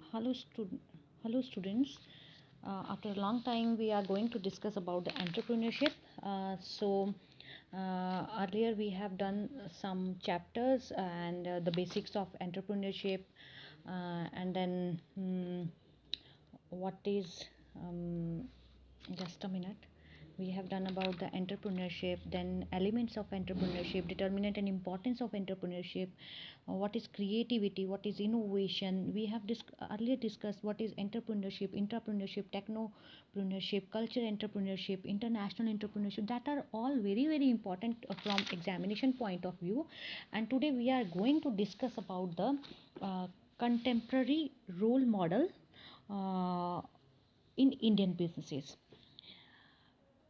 Hello, hello students. After a long time, we are going to discuss about the entrepreneurship. Earlier we have done some chapters and the basics of entrepreneurship, and then what is just a minute. We have done about the entrepreneurship, then elements of entrepreneurship, determinant and importance of entrepreneurship, what is creativity, what is innovation. We have earlier discussed what is entrepreneurship, intrapreneurship, technopreneurship, culture entrepreneurship, international entrepreneurship. That are all very important from examination point of view. And today we are going to discuss about the contemporary role model uh, in Indian businesses.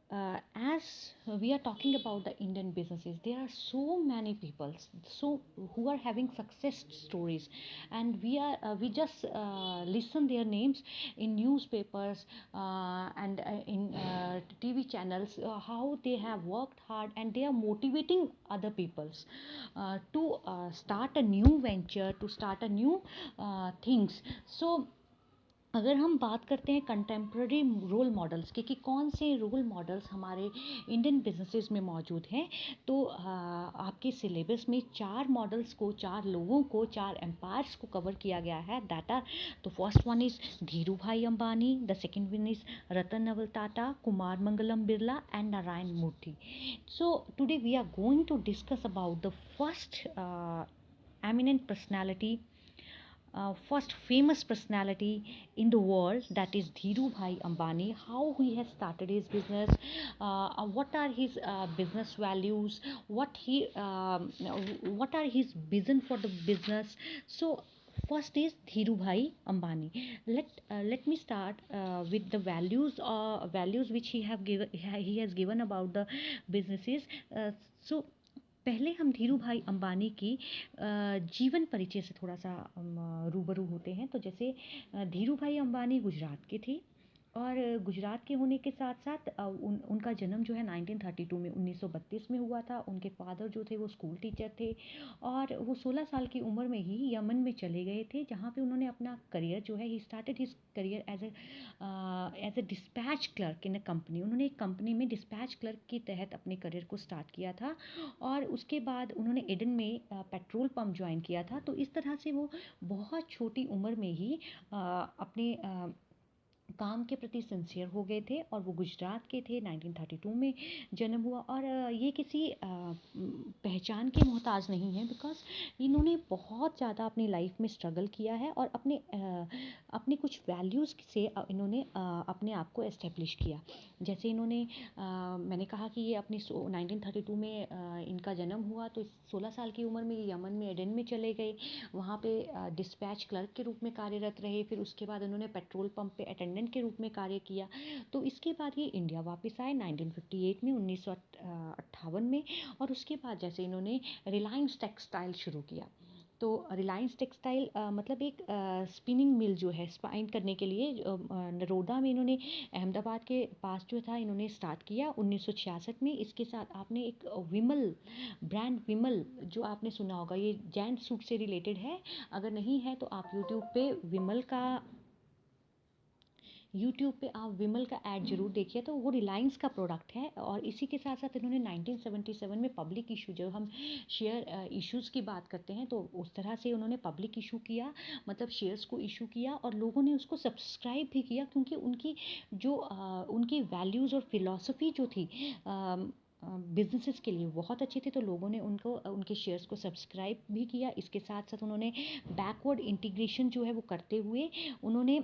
As we are talking about the Indian businesses, there are so many people so who are having success stories, and we just listen their names in newspapers and in TV channels, how they have worked hard and they are motivating other peoples to start a new venture, to start a new things. So अगर हम बात करते हैं contemporary role models की कि कौन से role models हमारे इंडियन बिजनेसेस में मौजूद हैं, तो आपके सिलेबस में 4 मॉडल्स को, 4 लोगों को, 4 एम्पायर्स को कवर किया गया है. दैट आर, तो first one is Dhirubhai Ambani, the second one is Ratan Naval Tata, Kumar Mangalam Birla and Narayana Murthy. So today we are going to discuss about the first eminent personality, first famous personality in the world, that is Dhiru Bhai Ambani. How he has started his business, what are his business values, what are his vision for the business. So first is Dhiru Bhai Ambani. Let me start with the values which he has given about the businesses. So पहले हम धीरू भाई अंबानी की जीवन परिचय से थोड़ा सा रूबरू होते हैं. तो जैसे धीरू भाई अंबानी गुजरात के थे, और गुजरात के होने के साथ साथ उनका जन्म जो है 1932 में 1932 में हुआ था. उनके फादर जो थे वो स्कूल टीचर थे, और वो 16 साल की उम्र में ही यमन में चले गए थे, जहाँ पे उन्होंने अपना करियर जो है, he started his career as a dispatch clerk in a company. उन्होंने एक कंपनी में डिस्पैच क्लर्क के तहत अपने करियर को स्टार्ट किया था, और उसके बाद उन्होंने एडन में पेट्रोल पंप ज्वाइन किया था. तो इस तरह से वो बहुत छोटी उम्र में ही अपने काम के प्रति सिंसियर हो गए थे, और वो गुजरात के थे. 1932 में जन्म हुआ, और ये किसी पहचान के मोहताज नहीं है, बिकॉज इन्होंने बहुत ज़्यादा अपनी लाइफ में स्ट्रगल किया है, और अपने कुछ वैल्यूज़ से इन्होंने अपने आप को एस्टेब्लिश किया. जैसे इन्होंने मैंने कहा कि ये अपनी 1932 में इनका जन्म हुआ, तो 16 साल की उम्र में ये यमन में एडन में चले गए. वहाँ पे डिस्पैच क्लर्क के रूप में कार्यरत रहे. फिर उसके बाद उन्होंने पेट्रोल पंप पे अटेंडेंट के रूप में कार्य किया. तो इसके बाद ये इंडिया वापस आए 1958 में, 1958 में. और उसके बाद जैसे इन्होंने रिलायंस टेक्सटाइल शुरू किया. तो रिलायंस टेक्सटाइल मतलब एक स्पिनिंग मिल जो है, स्पाइन करने के लिए नरोदा में इन्होंने, अहमदाबाद के पास जो था, इन्होंने स्टार्ट किया 1966 में. इसके साथ आपने एक विमल ब्रांड, विमल जो आपने सुना होगा, ये जेंट सूट से रिलेटेड है. अगर नहीं है तो आप यूट्यूब पे आप विमल का ऐड जरूर देखिए. तो वो रिलायंस का प्रोडक्ट है. और इसी के साथ साथ इन्होंने 1977 में पब्लिक इशू, जब हम शेयर इश्यूज़ की बात करते हैं, तो उस तरह से उन्होंने पब्लिक इशू किया, मतलब शेयर्स को इशू किया, और लोगों ने उसको सब्सक्राइब भी किया, क्योंकि उनकी वैल्यूज़ और फिलॉसफी जो थी बिजनेसेस के लिए बहुत अच्छे थे. तो लोगों ने उनके शेयर्स को सब्सक्राइब भी किया. इसके साथ साथ उन्होंने बैकवर्ड इंटीग्रेशन जो है वो करते हुए उन्होंने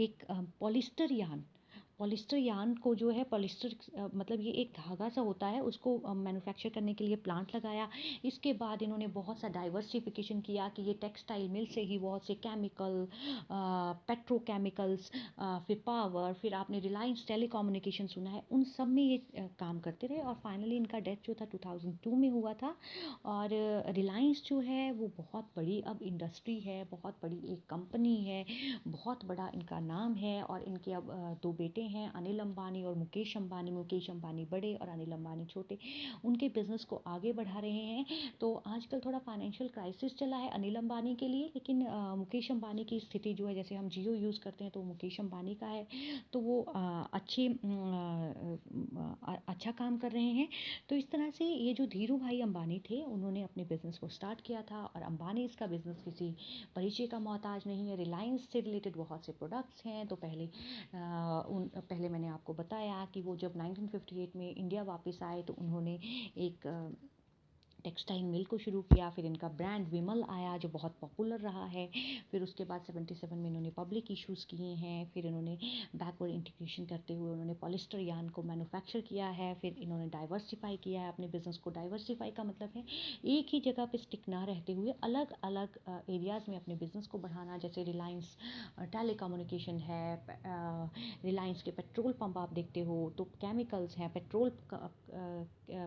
एक पॉलिस्टर यान को जो है, पॉलिस्टर मतलब ये एक धागा सा होता है, उसको मैन्युफैक्चर करने के लिए प्लांट लगाया. इसके बाद इन्होंने बहुत सा डाइवर्सिफिकेशन किया कि ये टेक्सटाइल मिल से ही बहुत से केमिकल, पेट्रोकेमिकल्स, फिर पावर, फिर आपने रिलायंस टेलीकम्युनिकेशन सुना है, उन सब में ये काम करते रहे. और फाइनली इनका डेथ जो था 2002 में हुआ था. और रिलायंस जो है वो बहुत बड़ी अब इंडस्ट्री है, बहुत बड़ी एक कंपनी है, बहुत बड़ा इनका नाम है. और इनके अब 2 बेटे हैं, अनिल अंबानी और मुकेश अंबानी बड़े और अनिल अंबानी छोटे, उनके बिज़नेस को आगे बढ़ा रहे हैं। तो आजकल थोड़ा फाइनेंशियल क्राइसिस चला है अनिल अंबानी के लिए, लेकिन मुकेश अंबानी की स्थिति जो है, जैसे हम जियो यूज़ करते हैं तो मुकेश अंबानी का है, तो वो अच्छा काम कर रहे हैं। तो इस तरह से ये जो धीरू भाई अंबानी थे, उन्होंने अपने बिज़नेस को स्टार्ट किया था, और अंबानी इसका बिज़नेस किसी परिचय का मोहताज नहीं है। रिलायंस से रिलेटेड बहुत से प्रोडक्ट्स हैं। तो पहले मैंने आपको बताया कि वो जब 1958 में इंडिया वापस आए तो उन्होंने एक टेक्सटाइल मिल को शुरू किया। फिर इनका ब्रांड विमल आया जो बहुत पॉपुलर रहा है। फिर उसके बाद 77 में इन्होंने पब्लिक इश्यूज़ किए हैं। फिर इन्होंने बैकवर्ड इंटीग्रेशन करते हुए उन्होंने पॉलिस्टर यार्न को मैन्युफैक्चर किया है। फिर इन्होंने डाइवर्सिफाई किया है अपने बिज़नेस को। डाइवर्सिफाई का मतलब है एक ही जगह पे स्टिक ना रहते हुए अलग अलग एरियाज़ में अपने बिज़नेस को बढ़ाना। जैसे रिलायंस टेलीकम्युनिकेशन है, रिलायंस के पेट्रोल पंप आप देखते हो तो केमिकल्स हैं,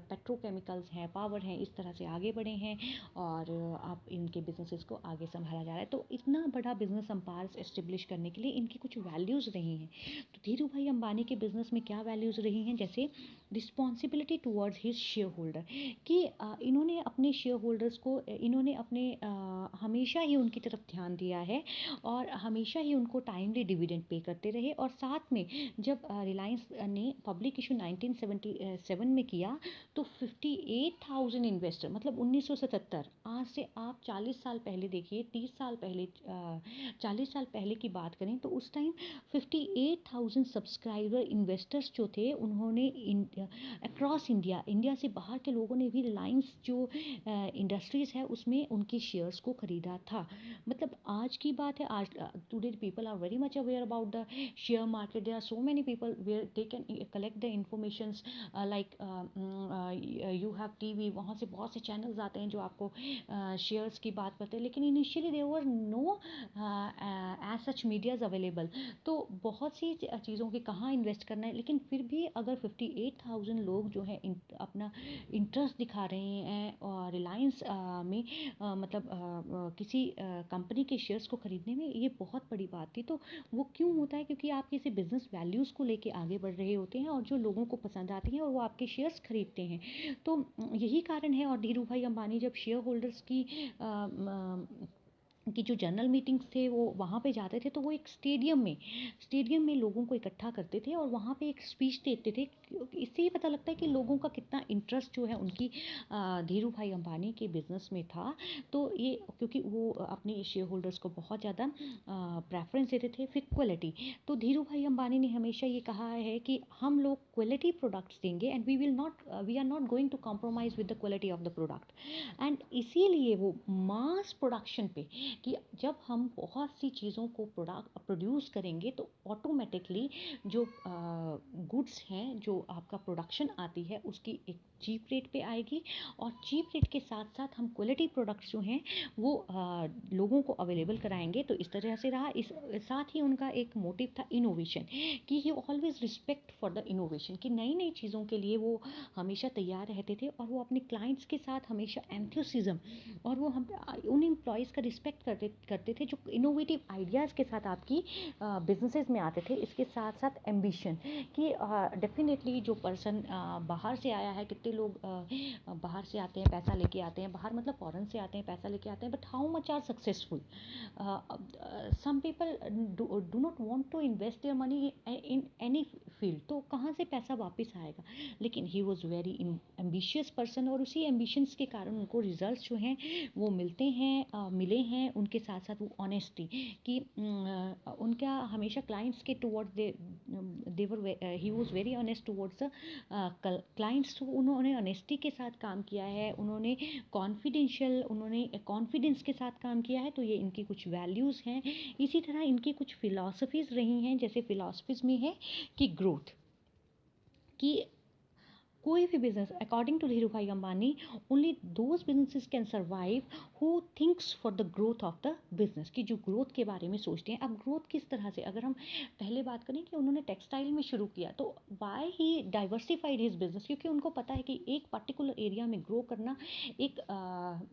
पेट्रोकेमिकल्स हैं, पावर हैं, इस तरह से आगे बढ़े हैं और आप इनके बिजनेसेस को आगे संभाला जा रहा है। तो इतना बड़ा बिजनेस एम्पायर एस्टेब्लिश करने के लिए इनकी कुछ वैल्यूज़ रही हैं। तो धीरू भाई अंबानी के बिजनेस में क्या वैल्यूज़ रही हैं, जैसे responsibility towards his share holder, कि इन्होंने अपने शेयर होल्डर्स को इन्होंने अपने हमेशा ही उनकी तरफ ध्यान दिया है और हमेशा ही उनको टाइमली डिविडेंड पे करते रहे। और साथ में जब रिलायंस ने पब्लिक इशू 1977 में किया तो 58,000 इन्वेस्टर, मतलब 1977, आज से आप 40 साल पहले देखिए, 30 साल पहले 40 साल पहले की बात करें तो उस टाइम 58,000 सब्सक्राइबर इन्वेस्टर्स जो थे, उन्होंने अक्रॉस इंडिया से बाहर के लोगों ने भी रिलायंस जो इंडस्ट्रीज़ है उसमें उनके शेयर्स को ख़रीदा था। मतलब आज की बात है, आज today people are very much aware about the share market. There are so many people where they can collect the informations like you have TV, वहाँ से बहुत से चैनल्स आते हैं जो आपको शेयर्स की बात करते हैं। लेकिन initially there were no as such medias available. तो बहुत सी चीज़ों के कहाँ इन्वेस्ट करना है, लेकिन फिर भी अगर 58,000 लोग जो है अपना इंटरेस्ट दिखा रहे हैं और रिलायंस में मतलब किसी कंपनी के शेयर्स को ख़रीदने में, ये बहुत बड़ी बात थी। तो वो क्यों होता है, क्योंकि आप किसी बिजनेस वैल्यूज़ को लेके आगे बढ़ रहे होते हैं और जो लोगों को पसंद आती हैं और वो आपके शेयर्स खरीदते हैं। तो यही कारण है। और धीरू भाई अंबानी जब शेयर होल्डर्स की जो जनरल मीटिंग्स थे वो वहाँ पे जाते थे, तो वो एक स्टेडियम में लोगों को इकट्ठा करते थे और वहाँ पे एक स्पीच देते थे। इससे ही पता लगता है कि लोगों का कितना इंटरेस्ट जो है उनकी धीरू भाई अंबानी के बिज़नेस में था। तो ये क्योंकि वो अपने शेयर होल्डर्स को बहुत ज़्यादा प्रेफरेंस देते थे। फिर क्वालिटी, तो धीरू भाई अंबानी ने हमेशा ये कहा है कि हम लोग क्वालिटी प्रोडक्ट्स देंगे and we are not going to compromise with the quality of the product. And इसीलिए वो मास प्रोडक्शन पे, कि जब हम बहुत सी चीज़ों को प्रोड्यूस करेंगे तो ऑटोमेटिकली जो गुड्स हैं, जो आपका प्रोडक्शन आती है, उसकी एक चीप रेट पे आएगी और चीप रेट के साथ साथ हम क्वालिटी प्रोडक्ट्स जो हैं वो लोगों को अवेलेबल कराएंगे। तो इस तरह से रहा। इस साथ ही उनका एक मोटिव था इनोवेशन, कि ही always respect for the innovation, कि नई नई चीज़ों के लिए वो हमेशा तैयार रहते थे और वो अपने क्लाइंट्स के साथ हमेशा एंथुसिज्म, और वो हम उन एम्प्लॉयज़ का रिस्पेक्ट करते थे जो इनोवेटिव आइडियाज़ के साथ आपकी बिजनेसेस में आते थे। इसके साथ साथ एम्बिशन, कि डेफिनेटली जो पर्सन बाहर से आया है, कितने लोग बाहर से आते हैं, पैसा लेके आते हैं, बाहर मतलब फॉरेन से आते हैं, पैसा लेके आते हैं, but how much are successful. Some people do not want to invest their money in any field, तो कहाँ से पैसा वापस आएगा। लेकिन he was very ambitious person और उसी एम्बिशंस के कारण उनको रिजल्ट्स जो हैं वो मिले हैं। उनके साथ साथ वो ऑनेस्टी, कि उनका हमेशा क्लाइंट्स के towards he was very honest towards the clients. तो उन्होंने ऑनेस्टी के साथ काम किया है, उन्होंने कॉन्फिडेंस के साथ काम किया है। तो ये इनकी कुछ वैल्यूज़ हैं। इसी तरह इनकी कुछ फिलॉसफीज़ रही हैं, जैसे फिलॉसफीज़ में है कि ग्रोथ, कि कोई भी बिजनेस, अकॉर्डिंग टू धीरू भाई Ambani, only those businesses can survive who thinks for the growth of the business, की जो ग्रोथ के बारे में सोचते हैं। अब ग्रोथ किस तरह से, अगर हम पहले बात करें कि उन्होंने टेक्सटाइल में शुरू किया, तो why he diversified his business, क्योंकि उनको पता है कि एक पर्टिकुलर एरिया में ग्रो करना, एक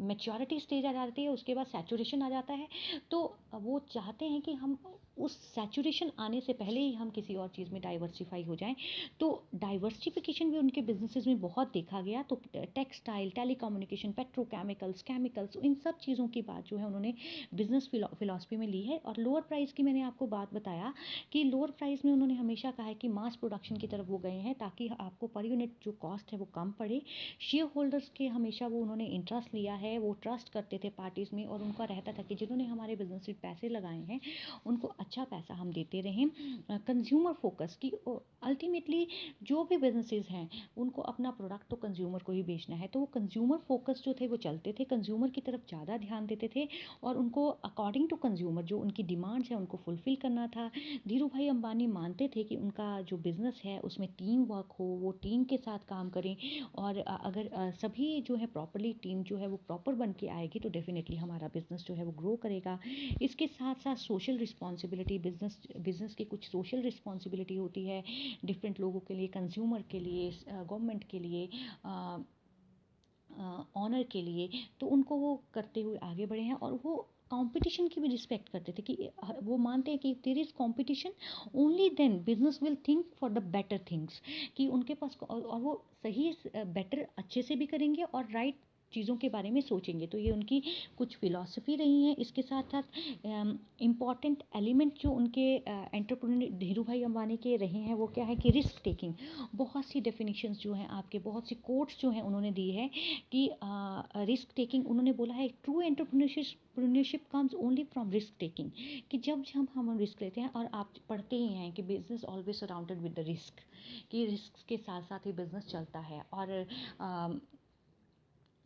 मेच्योरिटी स्टेज आ जाती है, उसके बाद सैचुरेशन आ जाता है, तो वो चाहते हैं कि हम उस सैचुरेशन आने से पहले ही हम किसी और चीज़ में डाइवर्सिफाई हो जाएं। तो डाइवर्सिफिकेशन भी उनके बिजनेसेस में बहुत देखा गया। तो टेक्सटाइल, टेलीकम्युनिकेशन, पेट्रोकेमिकल्स, केमिकल्स, इन सब चीज़ों की बात जो है उन्होंने बिजनेस फिलॉसफी में ली है। और लोअर प्राइस की मैंने आपको बात बताया कि लोअर प्राइस में उन्होंने हमेशा कहा है कि मास प्रोडक्शन की तरफ वो गए हैं, ताकि आपको पर यूनिट जो कॉस्ट है वो कम पड़े। शेयर होल्डर्स के हमेशा वो उन्होंने इंटरेस्ट लिया है, वो ट्रस्ट करते थे पार्टीज़ में, और उनका रहता था कि जिन्होंने हमारे बिजनेस में पैसे लगाए हैं उनको अच्छा पैसा हम देते रहें। कंज्यूमर फोकस की, अल्टीमेटली जो भी बिजनेसेस हैं उनको अपना प्रोडक्ट तो कंज्यूमर को ही बेचना है, तो वो कंज्यूमर फोकस जो थे वो चलते थे, कंज्यूमर की तरफ ज़्यादा ध्यान देते थे, और उनको अकॉर्डिंग टू कंज्यूमर जो उनकी डिमांड्स है उनको फुलफ़िल करना था। धीरू भाई अंबानी मानते थे कि उनका जो बिज़नेस है उसमें टीम वर्क हो, वो टीम के साथ काम करें, और अगर सभी जो है प्रॉपरली टीम जो है वो प्रॉपर बन के आएगी तो डेफिनेटली हमारा बिज़नेस जो है वो ग्रो करेगा। इसके साथ साथ सोशल रिस्पॉन्सिबिलिटी, बिज़नेस की कुछ सोशल रिस्पॉन्सिबिलिटी होती है डिफरेंट लोगों के लिए, कंज्यूमर के लिए, गवर्नमेंट के लिए, ऑनर के लिए, तो उनको वो करते हुए आगे बढ़े हैं। और वो कंपटीशन की भी रिस्पेक्ट करते थे कि वो मानते हैं कि if there is competition only then business will think for the better things, कि उनके पास और वो सही बेटर अच्छे से भी करेंगे और राइट चीज़ों के बारे में सोचेंगे। तो ये उनकी कुछ फिलॉसफी रही है। इसके साथ साथ इम्पॉर्टेंट एलिमेंट जो उनके एंटरप्रेन्योर धीरू भाई अंबानी के रहे हैं वो क्या है कि रिस्क टेकिंग। बहुत सी डेफिनेशंस जो हैं आपके, बहुत सी कोट्स जो हैं उन्होंने दी है कि रिस्क टेकिंग, उन्होंने बोला है true entrepreneurship comes only from risk taking, कि जब हम रिस्क लेते हैं, और आप पढ़ते ही हैं कि business always surrounded with the risk, कि रिस्क के साथ साथ ही बिजनेस चलता है। और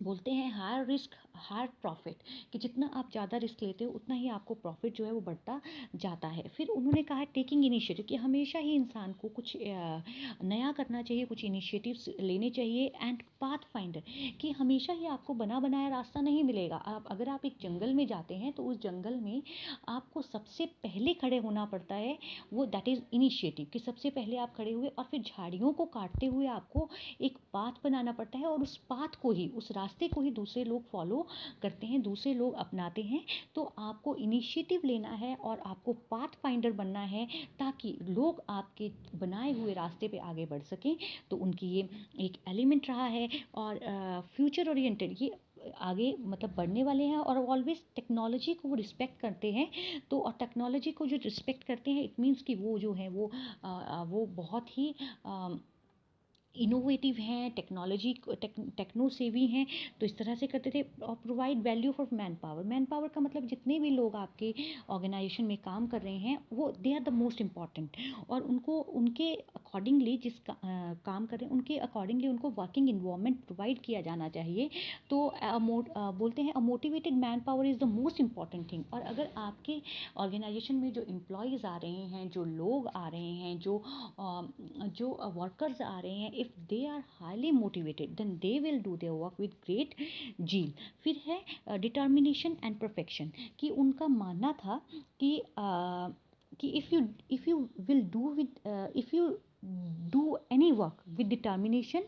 बोलते हैं हायर रिस्क हायर प्रॉफिट, कि जितना आप ज़्यादा रिस्क लेते हो उतना ही आपको प्रॉफिट जो है वो बढ़ता जाता है। फिर उन्होंने कहा टेकिंग इनिशिएटिव, कि हमेशा ही इंसान को कुछ नया करना चाहिए, कुछ इनिशिएटिव्स लेने चाहिए। एंड पाथ फाइंडर, कि हमेशा ही आपको बना बनाया रास्ता नहीं मिलेगा। अगर आप एक जंगल में जाते हैं तो उस जंगल में आपको सबसे पहले खड़े होना पड़ता है, वो दैट इज़ इनिशिएटिव, कि सबसे पहले आप खड़े हुए और फिर झाड़ियों को काटते हुए आपको एक पाथ बनाना पड़ता है, और उस पाथ को ही, उस रास्ते को ही दूसरे लोग फॉलो करते हैं, दूसरे लोग अपनाते हैं। तो आपको इनिशिएटिव लेना है और आपको पाथ फाइंडर बनना है, ताकि लोग आपके बनाए हुए रास्ते पे आगे बढ़ सकें। तो उनकी ये एक एलिमेंट रहा है। और फ्यूचर ओरिएंटेड, ये आगे मतलब बढ़ने वाले हैं, और ऑलवेज टेक्नोलॉजी को वो रिस्पेक्ट करते हैं। तो और टेक्नोलॉजी को जो रिस्पेक्ट करते हैं, इट मीन्स कि वो जो है वो बहुत ही इनोवेटिव हैं, टेक्नोलॉजी टेक्नो सेवी हैं। तो इस तरह से करते थे। और provide value for man power, man power का मतलब जितने भी लोग आपके ऑर्गेनाइजेशन में काम कर रहे हैं वो they are the most important, और उनको उनके अकॉर्डिंगली काम कर रहे हैं उनके अकॉर्डिंगली उनको वर्किंग इन्वायरमेंट प्रोवाइड किया जाना चाहिए। तो बोलते हैं a motivated man power is the most important thing. और अगर आपके ऑर्गेनाइजेशन में जो एम्प्लॉयज़ आ रहे हैं, जो लोग आ रहे हैं, जो वर्कर्स आ रहे हैं, if they are highly motivated then they will do their work with great zeal. फिर है डिटर्मिनेशन एंड परफेक्शन, कि उनका मानना था कि if you will do with if you do any work with determination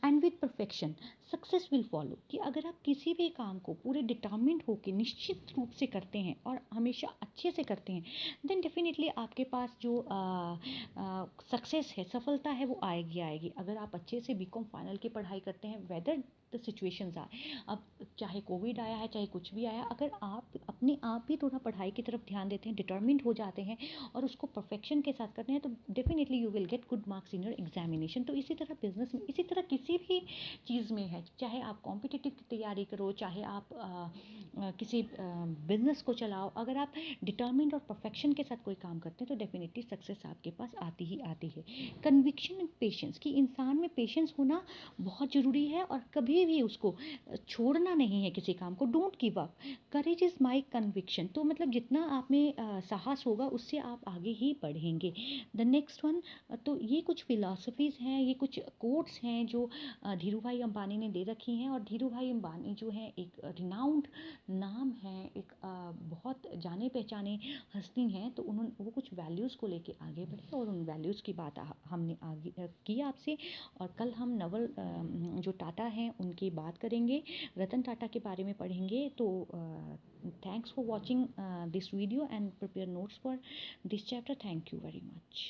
and with perfection success will follow, कि अगर आप किसी भी काम को पूरे डिटर्मिन्ड होकर निश्चित रूप से करते हैं और हमेशा अच्छे से करते हैं, देन डेफिनेटली आपके पास जो सक्सेस है, सफलता है, वो आएगी आएगी। अगर आप अच्छे से बीकॉम फाइनल की पढ़ाई करते हैं, वेदर द सिचुएशंस आए, अब चाहे कोविड आया है चाहे कुछ भी आया, अगर आप अपने आप ही थोड़ा पढ़ाई की तरफ ध्यान देते हैं, डिटर्मिन्ड हो जाते हैं और उसको परफेक्शन के साथ करते हैं, तो definitely you will get good marks in your examination. तो इसी तरह बिजनेस में, इसी तरह किसी भी चीज़ में है, चाहे आप कॉम्पिटिटिव की तैयारी करो, चाहे आप किसी बिजनेस को चलाओ, अगर आप डिटर्मिन्ड और परफेक्शन के साथ कोई काम करते हैं तो डेफिनेटली सक्सेस आपके पास आती ही आती है। कन्विक्शन एंड पेशेंस, कि इंसान में पेशेंस होना बहुत ज़रूरी है, और कभी कभी भी उसको छोड़ना नहीं है किसी काम को। Don't give up, courage is my conviction. तो मतलब जितना आप में साहस होगा उससे आप आगे ही बढ़ेंगे। द नेक्स्ट वन, तो ये कुछ फिलॉसफीज़ हैं, ये कुछ कोट्स हैं जो धीरू भाई अंबानी ने दे रखी हैं। और धीरू भाई अंबानी जो हैं एक रिनाउंड नाम है, एक बहुत जाने पहचाने हस्ती हैं। तो उन्होंने वो कुछ वैल्यूज़ को लेके आगे बढ़े और उन वैल्यूज़ की बात हमने आगे की आपसे। और कल हम नवल जो टाटा हैं उनकी बात करेंगे, रतन टाटा के बारे में पढ़ेंगे। तो thanks for watching this video and prepare notes for this chapter. Thank you very much.